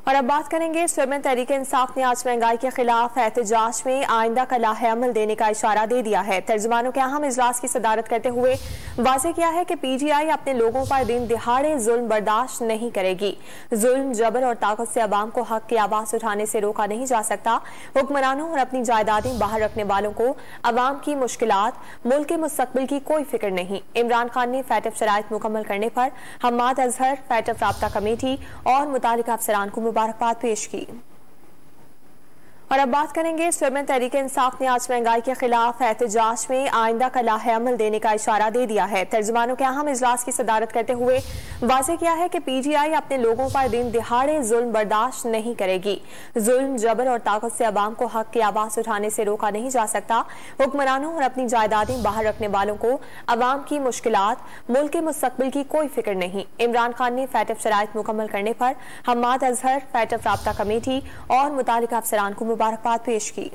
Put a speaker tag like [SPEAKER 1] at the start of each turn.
[SPEAKER 1] और अब बात करेंगे स्वयं तहरीक-ए-इंसाफ ने आज महंगाई के खिलाफ एहतजाज में आइंदा का लाहे अमल देने का इशारा दे दिया है। तर्जुमानों के अहम इजलास की सदारत करते हुए वाज़ेह किया है कि पीटीआई अपने लोगों पर दिन दिहाड़े जुल्म बर्दाश्त नहीं करेगी। जुल्म, जबर और ताकत से अवाम को हक की आवाज उठाने से रोका नहीं जा सकता। हुक्मरानों और अपनी जायदादें बाहर रखने वालों को अवाम की मुश्किलात, मुल्क के मुस्तकबिल की कोई फिक्र नहीं। इमरान खान ने फैटफ शराइत मुकम्मल करने पर हम्माद अजहर, फैटफ राब्ता कमेटी और मुतालिका अफसरान को मुबारकबाद पेश की। और अब बात करेंगे स्वयं तहरीक-ए-इंसाफ ने आज महंगाई के खिलाफ एहतजाज में आइंदा का लाहे अमल देने का इशारा दे दिया है। तर्जुमानों के अहम इजलास की सदारत करते हुए वाज़ेह किया है कि पीटीआई अपने लोगों पर दिन दिहाड़े जुल्म बर्दाश्त नहीं करेगी। जुल्म, जबर और ताकत से अवाम को हक की आवाज उठाने से रोका नहीं जा सकता। हुक्मरानों और अपनी जायदादें बाहर रखने वालों को अवाम की मुश्किलात, मुल्क के मुस्तकबिल की कोई फिक्र नहीं। इमरान खान ने फैटफ शराइत मुकम्मल करने पर हम्माद अजहर, फैटफ राब्ता कमेटी और मुतालिका अफसरान को मुबारकबाद पेश की।